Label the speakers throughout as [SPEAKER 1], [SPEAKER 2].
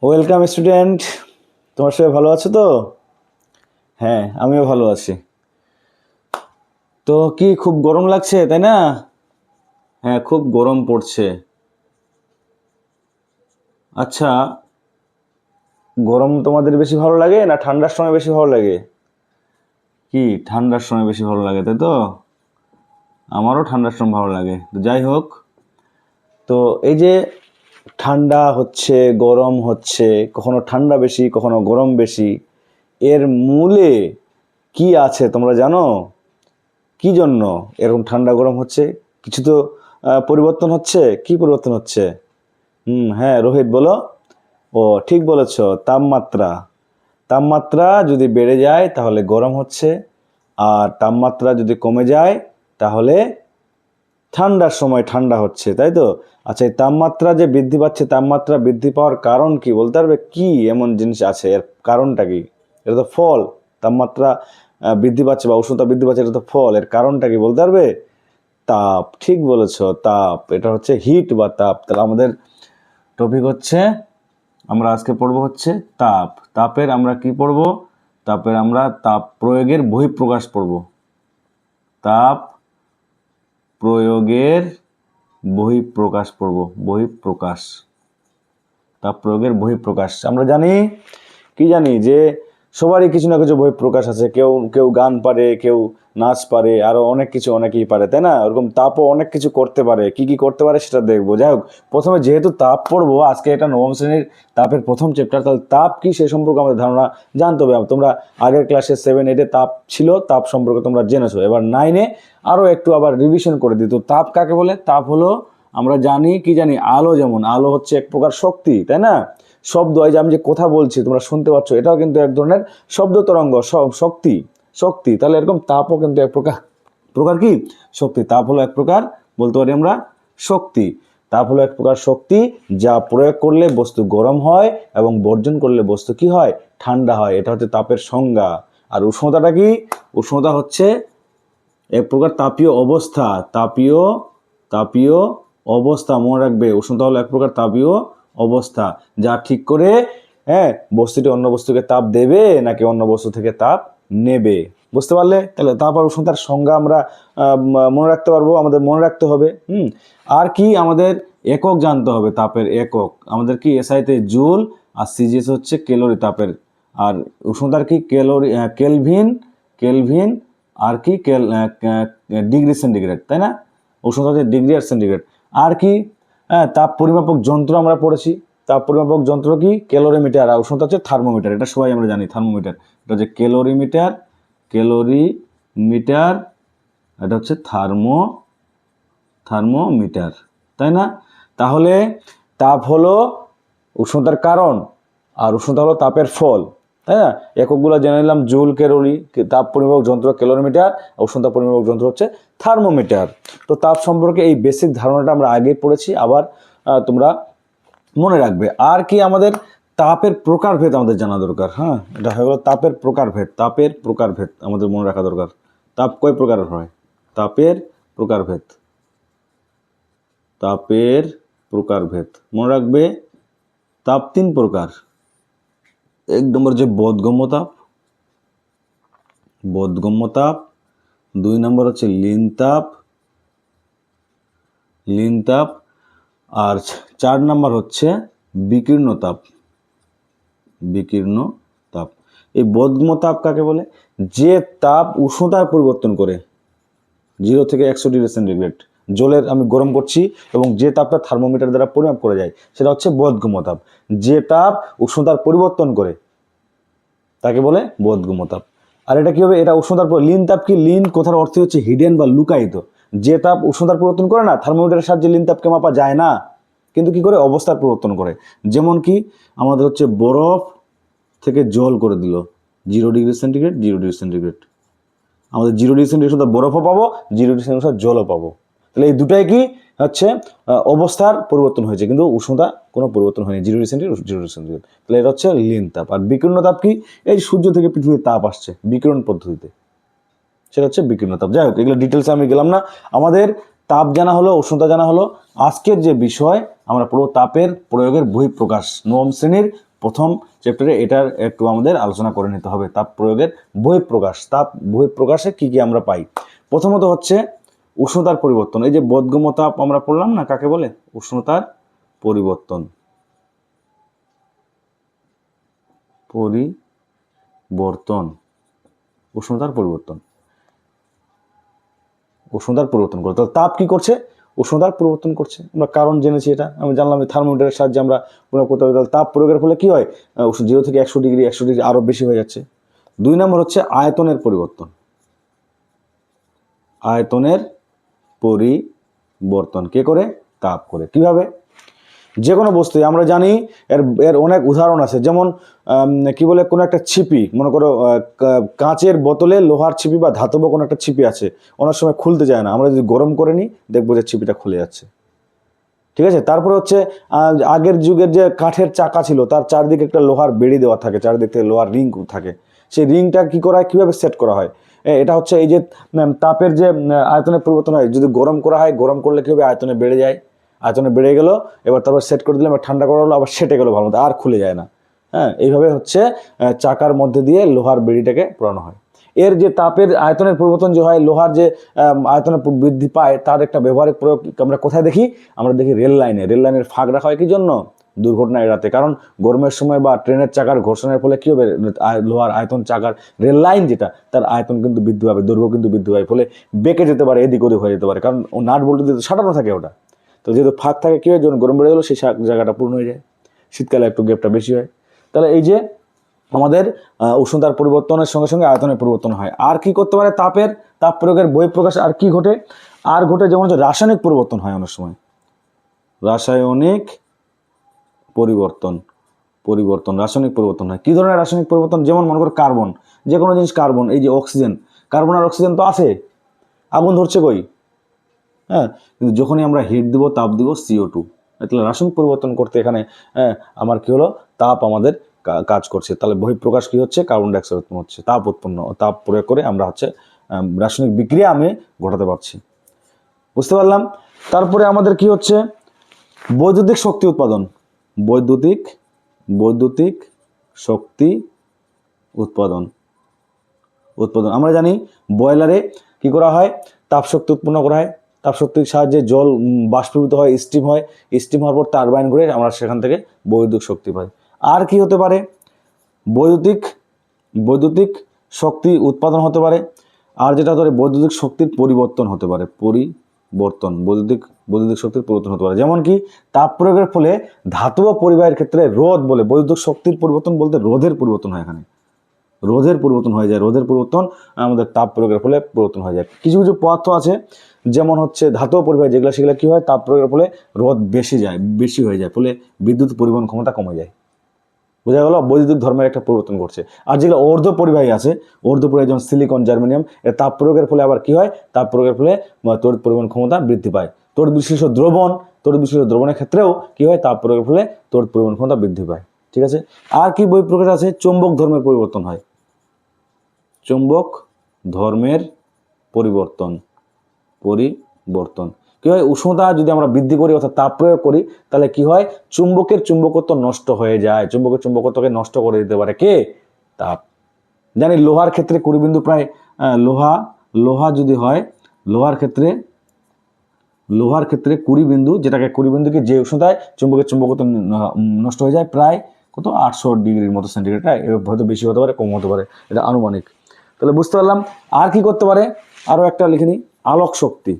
[SPEAKER 1] Welcome student, তোমার সবাই ভালো আছো তো? হ্যাঁ, আমিও ভালো আছি। তো কি খুব গরম লাগছে, তাই না? হ্যাঁ, খুব গরম পড়ছে। আচ্ছা, গরম তোমাদের বেশি ভালো লাগে না ঠান্ডার সময় বেশি ভালো লাগে? কি ঠান্ডার সময় বেশি ভালো লাগে, তাই তো? আমারও ঠান্ডার সময় ভালো লাগে। তো যাই হোক, তো এই যে ঠান্ডা হচ্ছে, গরম হচ্ছে, কখনো ঠান্ডা বেশি কখনো গরম বেশি, এর মূলে কি আছে তোমরা জানো? কি জন্য এরকম ঠান্ডা গরম হচ্ছে? কিছু তো পরিবর্তন হচ্ছে। কি পরিবর্তন হচ্ছে? হ্যাঁ, রোহিত বলো। ও, ঠিক বলেছ। তাপমাত্রা। তাপমাত্রা যদি বেড়ে যায় তাহলে গরম হচ্ছে, আর তাপমাত্রা যদি কমে যায় তাহলে ঠান্ডার সময় ঠান্ডা হচ্ছে, তাই তো? আচ্ছা, এই তাপমাত্রা যে বৃদ্ধি পাচ্ছে, তাপমাত্রা বৃদ্ধি পাওয়ার কারণ কি বলতে পারবে? কি এমন জিনিস আছে, এর কারণটা কি? এটা তো ফল। তাপমাত্রা বৃদ্ধি পাচ্ছে বা উষ্ণতা বৃদ্ধি পাচ্ছে, এটা তো ফল। এর কারণটা কি বলতে পারবে? তাপ, ঠিক বলেছ। তাপ, এটা হচ্ছে হিট বা তাপ। তাহলে আমাদের টপিক হচ্ছে, আমরা আজকে পড়বো হচ্ছে তাপ। তাপের আমরা কি পড়বো? তাপের আমরা তাপ প্রয়োগের বহিঃপ্রকাশ পড়বো। তাপ প্রয়োগের বহিঃপ্রকাশ পড়বো। বহিঃপ্রকাশ, তাপ প্রয়োগের বহিঃপ্রকাশ। আমরা জানি, কি জানি, যে সবারই কিছু না কিছু বহিঃপ্রকাশ আছে। কেউ কেউ গান পারে, কেউ নাচ পারে, আরো অনেক কিছু অনেকেই পারে, তাই না? ওরকম তাপও অনেক কিছু করতে পারে। কি কি করতে পারে সেটা দেখবো। যাই হোক, প্রথমে যেহেতু তাপ পড়বো আজকে, এটা নবম শ্রেণীর তাপের প্রথম চ্যাপ্টার, তাহলে তাপ কি সে সম্পর্কে আমাদের ধারণা জানতে হবে। তোমরা আগের ক্লাসে 7-8-এ তাপ ছিল, তাপ সম্পর্কে তোমরা জেনেছো। এবার 9-এ আরো একটু আবার রিভিশন করে দিত। তাপ কাকে বলে? তাপ হলো, আমরা জানি, কি জানি, আলো। যেমন আলো হচ্ছে এক প্রকার শক্তি, তাই না? শব্দ, এই যে আমি যে কথা বলছি তোমরা শুনতে পাচ্ছ, এটাও কিন্তু এক ধরনের শব্দ তরঙ্গ, শক্তি। শক্তি, তাহলে এরকম তাপও কিন্তু এক প্রকার, প্রকার কি? শক্তি। তাপ হলো এক প্রকার, বলতে পারি আমরা, শক্তি। তাপ হলো এক প্রকার শক্তি, যা প্রয়োগ করলে বস্তু গরম হয় এবং বর্জন করলে বস্তু কি হয়? ঠান্ডা হয়। এটা হচ্ছে তাপের সংজ্ঞা। আর উষ্ণতাটা কি? উষ্ণতা হচ্ছে এক প্রকার তাপীয় অবস্থা। তাপীয় তাপীয় অবস্থা, মনে রাখবে। উষ্ণতা হলো এক প্রকার তাপীয় অবস্থা, যা ঠিক করে, হ্যাঁ, বস্তুটি অন্য বস্তুকে তাপ দেবে নাকি অন্য বস্তু থেকে তাপ নেবে। বুঝতে পারলে? তাহলে তাপ আর উষ্ণতার সংজ্ঞা আমরা মনে রাখতে পারবো, আমাদের মনে রাখতে হবে। আর কি আমাদের একক জানতে হবে। তাপের একক আমাদের কি? এসআইতে জুল, আর সিজিএস হচ্ছে ক্যালোরি তাপের। আর উষ্ণতার কি? Calorie, kelvin. কেলভিন আর কি? ডিগ্রি সেন্টিগ্রেড, তাই না? উষ্ণতা হচ্ছে ডিগ্রি আর সেন্টিগ্রেড। আর কি? হ্যাঁ, তাপ পরিমাপক যন্ত্র আমরা পড়েছি। তাপ পরিমাপক যন্ত্র কি? ক্যালোরিমিটার। আর উষ্ণতা হচ্ছে থার্মোমিটার। এটা সবাই আমরা জানি, থার্মোমিটার। এটা হচ্ছে ক্যালোরিমিটার। ক্যালোরিমিটার, এটা হচ্ছে থার্মোমিটার, তাই না? তাহলে তাপ হলো উষ্ণতার কারণ, আর উষ্ণতা হলো তাপের ফল, তাই না? এককগুলো জেনে নিলাম। Joule, calorie. তাপ পরিমাপক যন্ত্র ক্যালোরিমিটার, উষ্ণতা পরিমাপক যন্ত্র হচ্ছে থার্মোমিটার। তো তাপ সম্পর্কে এই বেসিক ধারণাটা আমরা আগে পড়েছি, আবার তোমরা মনে রাখবে। আর কি আমাদের তাপের প্রকারভেদ আমাদের জানা দরকার। হ্যাঁ, এটা হয়ে গেল তাপের প্রকারভেদ। তাপের প্রকারভেদ আমাদের মনে রাখা দরকার। তাপ কয় প্রকারের হয়? তাপের প্রকারভেদ। তাপের প্রকারভেদ মনে রাখবে। তাপ 3 প্রকার। এক নম্বর যে বোধগম্য তাপ, বোধগম্য তাপ। 2 নম্বর হচ্ছে লীন তাপ, লীন তাপ। আর 4 নম্বর হচ্ছে বিকীর্ণ তাপ, বিকীর্ণ তাপ। এই বোধগম্য তাপ কাকে বলে? যে তাপ উষ্ণতার পরিবর্তন করে 0 থেকে 100 ডিগ্রি সেন্টিগ্রেড। জলের আমি গরম করছি এবং যে তাপটা থার্মোমিটার দ্বারা পরিমাপ করা যায় সেটা হচ্ছে বোধগম্য তাপ। যে তাপ উষ্ণতার পরিবর্তন করে তাকে বলে বোধগম্য তাপ। আর এটা কি হবে? এটা উষ্ণতার পর লীন তাপ কি? লীন কথার অর্থ হচ্ছে হিডেন বা লুকায়িত। যে তাপ উষ্ণতার পরিবর্তন করে না, থার্মোমিটারের সাহায্যে লীন তাপকে মাপা যায় না, কিন্তু কি করে? অবস্থার পরিবর্তন করে। যেমন কি আমাদের হচ্ছে বরফ থেকে জল করে দিল 0 ডিগ্রি সেন্টিগ্রেড, 0 ডিগ্রি সেন্টিগ্রেড। আমাদের 0 ডিগ্রি সেন্টিগ্রেড বরফও পাবো, 0 ডিগ্রি সেন্টিগ্রেড জলও পাবো। তাহলে এই দুটাই কি হচ্ছে? অবস্থার পরিবর্তন হয়েছে, কিন্তু উষ্ণতা কোনো পরিবর্তন হয়নি। 0 ডিগ্রি সেন্টিগ্রেড, 0 ডিগ্রি সেন্টিগ্রেড। তাহলে এটা হচ্ছে লীন তাপ। আর বিকীর্ণ তাপ কি? এই সূর্য থেকে পৃথিবীর তাপ আসছে বিকিরণ পদ্ধতিতে, সেটা হচ্ছে বিকীর্ণ তাপ। যাই হোক, এগুলো ডিটেলসে আমি গেলাম না। আমাদের তাপ জানা হলো, উষ্ণতা জানা হলো। আজকের যে বিষয় আমরা পুরো তাপের প্রয়োগের বহিঃপ্রকাশ, নবম শ্রেণীর প্রথম চ্যাপ্টারে এটার একটু আমাদের আলোচনা করে নিতে হবে। তাপ প্রয়োগের বহিঃপ্রকাশ, তাপ বহিঃপ্রকাশে কি কি আমরা পাই। প্রথমত হচ্ছে উষ্ণতার পরিবর্তন। এই যে বোধগম্য তাপ আমরা পড়লাম না, কাকে বলে? উষ্ণতার পরিবর্তন, উষ্ণতার পরিবর্তন, উষ্ণতার পরিবর্তন করে। তাহলে তাপ কি করছে? উষ্ণতার পরিবর্তন করছে। আমরা কারণ জেনেছি, এটা আমি জানলাম থার্মোমিটারের সাহায্যে আমরা করতে পারি। তাহলে তাপ প্রয়োগের ফলে কি হয়? 0 থেকে 100 ডিগ্রি আরো বেশি হয়ে যাচ্ছে। 2 নম্বর হচ্ছে আয়তনের পরিবর্তন। আয়তনের পরিবর্তন কে করে? তাপ করে। কিভাবে? যে কোনো বস্তু আমরা জানি এর অনেক উদাহরণ আছে। যেমন কি বলে, কোনো একটা ছিপি, মনে করো কাঁচের বোতলে লোহার ছিপি বা ধাতব কোনো একটা ছিপি আছে, অনেক সময় খুলতে যায় না, আমরা যদি গরম করে নিই দেখবো যে ছিপিটা খুলে যাচ্ছে। ঠিক আছে। তারপরে হচ্ছে আগের যুগের যে কাঠের চাকা ছিল, তার চারদিকে একটা লোহার বেড়ি দেওয়া থাকে, চারদিক থেকে লোহার রিং থাকে। সেই রিংটা কি করা হয়, কীভাবে সেট করা হয়? এটা হচ্ছে এই যে তাপের যে আয়তনের পরিবর্তন হয়, যদি গরম করা হয়, গরম করলে কী হবে? আয়তনে বেড়ে যায়, আয়তনে বেড়ে গেল, এবার তারপর সেট করে দিলাম, ঠান্ডা করা হলো, আবার সেটে গেলো ভালো মতো, আর খুলে যায় না। হ্যাঁ, এইভাবে হচ্ছে চাকার মধ্যে দিয়ে লোহার বেড়িটাকে পোড়ানো হয়। এর যে তাপের আয়তনের পরিবর্তন যে হয়, লোহার যে আয়তনের বৃদ্ধি পায়, তার একটা ব্যবহারিক প্রয়োগ আমরা কোথায় দেখি? আমরা দেখি রেল লাইনের ফাঁক রাখা হয় কি জন্য? দুর্ঘটনা এড়াতে। কারণ গরমের সময় বা ট্রেনের চাকার ঘর্ষণের ফলে কি হবে? লোহার আয়তন, চাকার রেল লাইন যেটা, তার আয়তন কিন্তু বৃদ্ধি পাবে, দৈর্ঘ্য কিন্তু বৃদ্ধি পাবে, ফলে বেঁকে যেতে পারে, এদিক ওদিক হয়ে যেতে পারে, কারণ নাট বল্টু দিয়ে সাঁটানো থাকে ওটা। তো যেহেতু ফাঁক থাকে, কি হয়? যখন গরম বেড়ে গেলো, সেই জায়গাটা পূর্ণ হয়ে যায়, শীতকালে একটু গ্যাপটা বেশি হয়। তাহলে এই যে আমাদের উষ্ণতার পরিবর্তনের সঙ্গে সঙ্গে আয়তনের পরিবর্তন হয়। আর কি করতে পারে? তাপ প্রয়োগের বহিঃপ্রকাশ আর কি ঘটে? যেমন হচ্ছে রাসায়নিক পরিবর্তন হয় অনেক সময়। রাসায়নিক পরিবর্তন হয়। কি ধরনের রাসায়নিক পরিবর্তন? যেমন মনে করো কার্বন, যে কোনো জিনিস কার্বন, এই যে অক্সিজেন, কার্বন আর অক্সিজেন তো আছে, আগুন ধরছে কই? হ্যাঁ, কিন্তু যখনই আমরা হিট দিব, তাপ দিব, CO2, তাহলে রাসায়নিক পরিবর্তন করতে এখানে আমার কি হলো? তাপ আমাদের কাজ করছে। তাহলে বহিঃপ্রকাশ কি হচ্ছে? কার্বন ডাইঅক্সাইড উৎপন্ন হচ্ছে, তাপ প্রয়োগ করে আমরা হচ্ছে রাসায়নিক বিক্রিয়া আমি ঘটাতে পারছি। বুঝতে পারলাম? তারপরে আমাদের কি হচ্ছে? বৈদ্যুতিক শক্তি উৎপাদন। বৈদ্যুতিক শক্তি উৎপাদন। আমরা জানি বয়লারে কি করা হয়? তাপশক্তি উৎপন্ন করা হয়। তাপশক্তির সাহায্যে জল বাষ্পীভূত হয়, স্টিম হয়, স্টিম হওয়ার পর টারবাইন ঘুরে আমরা সেখান থেকে বৈদ্যুতিক শক্তি পাই। আর কি হতে পারে? বৈদ্যুতিক শক্তি উৎপাদন হতে পারে। আর যেটা হতে পারে, বৈদ্যুতিক শক্তির পরিবর্তন হতে পারে। বৈদ্যুতিক শক্তির পরিবর্তন হতে পারে। যেমন কি, তাপ প্রয়োগের ফলে ধাতব পরিবাহের ক্ষেত্রে রোধ বলে, বৈদ্যুতিক শক্তির পরিবর্তন বলতে রোধের পরিবর্তন হয়। এখানে রোধের পরিবর্তন হয়ে যায়। রোধের পরিবর্তন আমাদের তাপ প্রয়োগের ফলে পরিবর্তন হয়ে যায়। কিছু কিছু পদার্থ আছে, যেমন হচ্ছে ধাতব পরিবাহী, সেগুলো কি হয়? তাপ প্রয়োগের ফলে রোধ বেশি হয়ে যায়, ফলে বিদ্যুৎ পরিবহন ক্ষমতা কমে যায়। বোঝা গেল? বৈদ্যুতিক ধর্মের একটা পরিবর্তন করছে। আর যেগুলো অর্ধ পরিবাহী আছে, যেমন সিলিকন, জার্মেনিয়াম, এর তাপ প্রয়োগের ফলে আবার কি হয়? তাপ প্রয়োগের ফলে তড়িৎ পরিবহন ক্ষমতা বৃদ্ধি পায়। তড়িৎ বিশ্লেষণ দ্রবণের ক্ষেত্রেও কি হয়? তাপ প্রয়োগের ফলে তড়িৎ পরিবহন ক্ষমতা বৃদ্ধি পায়। ঠিক আছে। আর কি বহিঃপ্রকাশ আছে? চৌম্বক ধর্মের পরিবর্তন হয়। চৌম্বক ধর্মের পরিবর্তন কি হয়? উষ্ণতা যদি আমরা বৃদ্ধি করি, অর্থাৎ তাপ প্রয়োগ করি, তাহলে কি হয়? চুম্বকের চুম্বকত্ব নষ্ট হয়ে যায়। চুম্বকের চুম্বকত্বকে নষ্ট করে দিতে পারে কে? তাপ। জানি লোহার ক্ষেত্রে 20 বিন্দু প্রায় লোহা যদি হয়, লোহার ক্ষেত্রে 20 বিন্দু, যেটাকে 20 বিন্দুকে যে উষ্ণতায় চুম্বকের চুম্বকত্ব নষ্ট হয়ে যায়, প্রায় কত? 800 ডিগ্রির মতো সেন্টিগ্রেড। হয়তো বেশি হতে পারে, কম হতে পারে, এটা আনুমানিক। তাহলে বুঝতে পারলাম। আর কি করতে পারে? আরো একটা লিখে নিই, আলোক শক্তি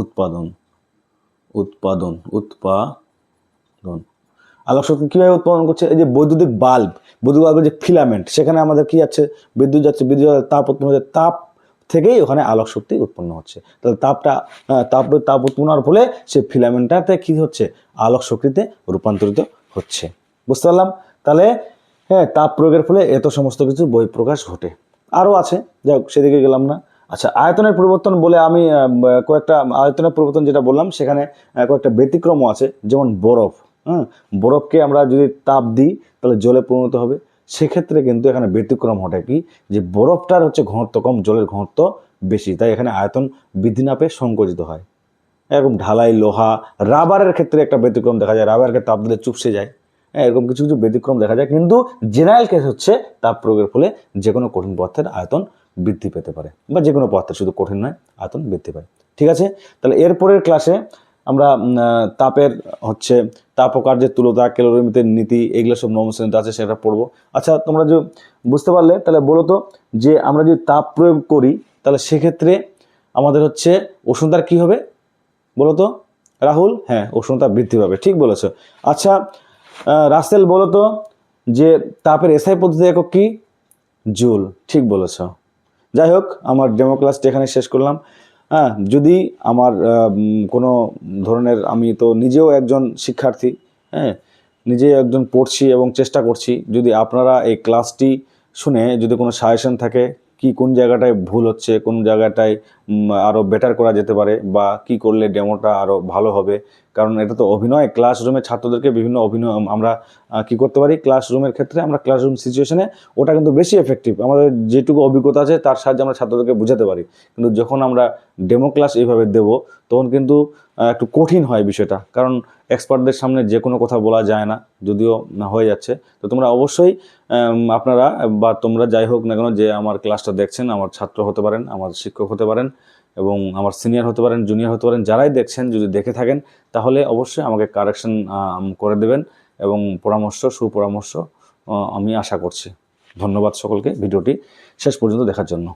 [SPEAKER 1] উৎপাদন। আলোক শক্তি কিভাবে উৎপাদন করছে? এই যে বৈদ্যুতিক বাল্বের যে ফিলামেন্ট, সেখানে আমাদের কি যাচ্ছে? বিদ্যুৎ যাচ্ছে, তাপ উৎপন্ন হচ্ছে, তাপ থেকেই ওখানে আলোক শক্তি উৎপন্ন হচ্ছে। তাহলে তাপ উৎপন্ন হওয়ার ফলে সেই ফিলামেন্টটাতে কি হচ্ছে? আলোক শক্তিতে রূপান্তরিত হচ্ছে। বুঝতে পারলাম? তাহলে হ্যাঁ, তাপ প্রয়োগের ফলে এত সমস্ত কিছু বহিঃপ্রকাশ ঘটে। আরও আছে, যাই হোক, সেদিকে গেলাম না। আচ্ছা, আয়তনের পরিবর্তন বলে আমি কয়েকটা আয়তনের পরিবর্তন যেটা বললাম, সেখানে কয়েকটা ব্যতিক্রমও আছে। যেমন বরফ, বরফকে আমরা যদি তাপ দিই, তাহলে জলে পরিণত হবে। সেক্ষেত্রে কিন্তু এখানে ব্যতিক্রম ঘটে কি, যে বরফটার হচ্ছে ঘনত্ব কম, জলের ঘনত্ব বেশি, তাই এখানে আয়তন বৃদ্ধি না পেয়ে সংকুচিত হয়। এরকম ঢালাই লোহা, রাবারের ক্ষেত্রে একটা ব্যতিক্রম দেখা যায়, রাবারের ক্ষেত্রে তাপ দিলে চুপসে যায়, এরকম কিছু কিছু ব্যতিক্রম দেখা যায়। কিন্তু জেনারেল কেস হচ্ছে তাপ প্রয়োগের ফলে যে কোনো কঠিন পদার্থের আয়তন বৃদ্ধি পেতে পারে, বা যে কোনো পদার্থের, শুধু কঠিন নয়, আয়তন বৃদ্ধি পায়। ঠিক আছে, তাহলে এরপরের ক্লাসে আমরা তাপের হচ্ছে তাপ ও কার্যের তুলতা, ক্যালোরিমিটারের নীতি, এগুলো সব নবম শ্রেণীতে আছে, সেটা পড়বো। আচ্ছা, তোমরা যে বুঝতে পারলে, তাহলে বলো তো যে আমরা যদি তাপ প্রয়োগ করি তাহলে সেক্ষেত্রে আমাদের হচ্ছে উষ্ণতার কি হবে বলো তো রাহুল? হ্যাঁ, উষ্ণতা বৃদ্ধি পাবে, ঠিক বলেছ। আচ্ছা রাসেল, বলো তো যে তাপের এসআই পদ্ধতি একক কি? জুল, ঠিক বলেছ। যাই হোক, আমার ডেমো ক্লাসটা এখানে শেষ করলাম। হ্যাঁ, যদি আমার কোনো ধরনের, আমি তো নিজেও একজন শিক্ষার্থী, হ্যাঁ, নিজেই একজন পড়ছি এবং চেষ্টা করছি, যদি আপনারা এই ক্লাসটি শুনে যদি কোনো সাজেশন থাকে, কি কোন জায়গাটায় ভুল হচ্ছে, কোন জায়গাটায় আরও বেটার করা যেতে পারে, বা কি করলে ডেমোটা আরও ভালো হবে, কারণ এটা তো অভিনয়, ক্লাসরুমে ছাত্রদেরকে বিভিন্ন অভিনয় আমরা কি করতে পারি ক্লাসরুমের ক্ষেত্রে, আমরা ক্লাসরুম সিচুয়েশনে ওটা কিন্তু বেশি এফেক্টিভ, আমাদের যেটুকু অভিজ্ঞতা আছে তার সাহায্যে আমরা ছাত্রদেরকে বোঝাতে পারি। কিন্তু যখন আমরা ডেমো ক্লাস এইভাবে দেবো তখন কিন্তু একটু কঠিন হয় বিষয়টা, কারণ এক্সপার্টদের সামনে যে কোনো কথা বলা যায় না, যদিও হয়ে যাচ্ছে। তো তোমরা অবশ্যই আপনারা বা তোমরা যাই হোক না কেন, যে আমার ক্লাসটা দেখছেন, আমার ছাত্র হতে পারেন, আমার শিক্ষক হতে পারেন, এবং আমার সিনিয়র হতে পারেন, জুনিয়র হতে পারেন, যারাই দেখছেন, যদি দেখে থাকেন তাহলে অবশ্যই আমাকে কারেকশন করে দেবেন, এবং সুপরামর্শ আমি আশা করছি। ধন্যবাদ সকলকে ভিডিওটি শেষ পর্যন্ত দেখার জন্য।